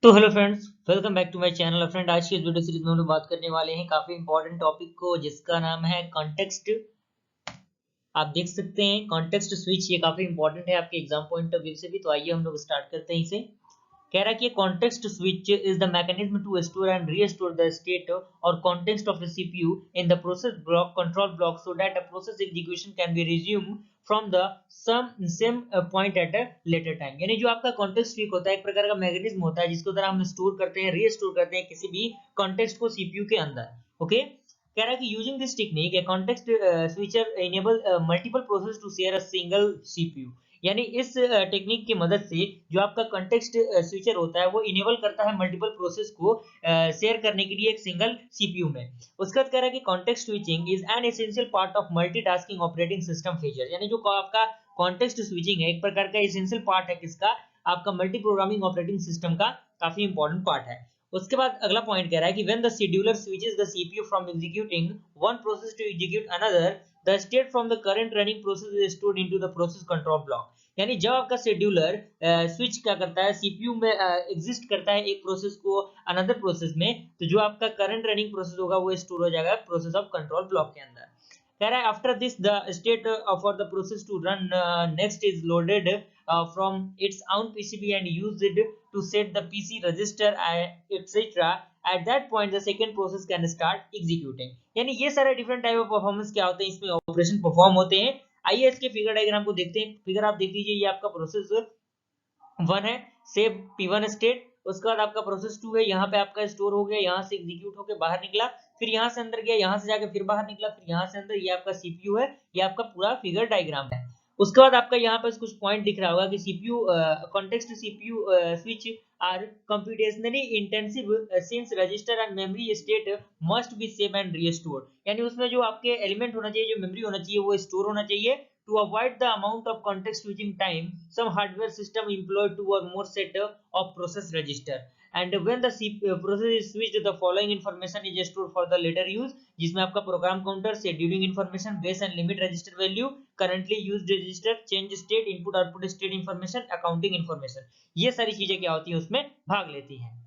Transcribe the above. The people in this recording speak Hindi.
तो hello friends, welcome back to my channel. Friend, आज की इस वीडियो सीरीज में हम लोग बात करने वाले हैं काफी इंपॉर्टेंट टॉपिक को, जिसका नाम है कॉन्टेक्स्ट। आप देख सकते हैं कॉन्टेक्स्ट स्विच, ये काफी इंपॉर्टेंट है आपके एग्जाम पॉइंट ऑफ व्यू से भी। तो आइए हम लोग स्टार्ट करते हैं इसे। कह रहा है कि context switch is the mechanism to store and restore the state और context of a CPU in the process block control block so that a process execution can be resumed from the same point at a later time। यानी जो आपका कॉन्टेक्स्ट स्विच होता है एक प्रकार का मैकेनिज्म होता है जिसके द्वारा हम स्टोर करते हैं, रीस्टोर करते हैं किसी भी कॉन्टेक्स्ट को सीपीयू के अंदर। ओके, कह रहा है कि using this technique a context switcher enable multiple process to share a single CPU. यानी इस टेक्निक की मदद से जो आपका कॉन्टेक्स्ट स्विचर होता है वो इनेबल करता है मल्टीपल प्रोसेस को शेयर करने के लिए एक सिंगल सीपीयू में। उसके बाद कह रहा है कि context switching is an essential part of multitasking operating system feature. यानी जो आपका कॉन्टेक्स्ट स्विचिंग है एक प्रकार का एसेंशियल पार्ट है किसका, आपका मल्टी प्रोग्रामिंग ऑपरेटिंग सिस्टम का काफी इंपॉर्टेंट पार्ट है। उसके बाद अगला पॉइंट कह रहा है कि when the scheduler switches the CPU from executing one process to execute another, the state from the current running process is stored into the process control block. यानी जब आपका शेड्यूलर स्विच क्या करता है, सीपीयू में एग्जिस्ट करता है एक प्रोसेस को अनदर प्रोसेस में, तो जो आपका करंट रनिंग प्रोसेस होगा वो स्टोर हो जाएगा प्रोसेस ऑफ कंट्रोल ब्लॉक के अंदर। कह रहा है after this the state for the process to run next is loaded from its own PCB and used it to set the PC register etc. At that point the second process can start executing। यानी ये सारे डिफरेंट टाइप ऑफ परफॉर्मेंस क्या होते हैं, इसमें ऑपरेशन परफॉर्म होते हैं। आइए इसके फिगर डायग्राम को देखते हैं। फिगर आप देख लीजिए, ये आपका प्रोसेस वन है, सेव P1 स्टेट। उसके बाद आपका प्रोसेस टू है, यहाँ पे आपका स्टोर हो गया, यहाँ से एग्जीक्यूट होकर बाहर निकला, फिर यहाँ से अंदर गया, यहाँ से जाके फिर बाहर निकला, फिर यहाँ से अंदर। ये आपका सीपीयू है, ये आपका पूरा फिगर डायग्राम है। उसके बाद आपका यहाँ पर कुछ पॉइंट दिख रहा होगा कि CPU context CPU switch are computationally intensive since register and memory state must be save and restored. यानी उसमें जो आपके एलिमेंट होना चाहिए, जो मेमोरी होना चाहिए, वो स्टोर होना चाहिए। To avoid the amount of context switching time, some hardware system employ two or more set of process register. And when the process is switched, the following information is stored for the later use, जिसमें आपका program counter, scheduling information, base and limit register value, currently used register, change state, input output state information, accounting information, ये सारी चीजें क्या होती है उसमें भाग लेती हैं।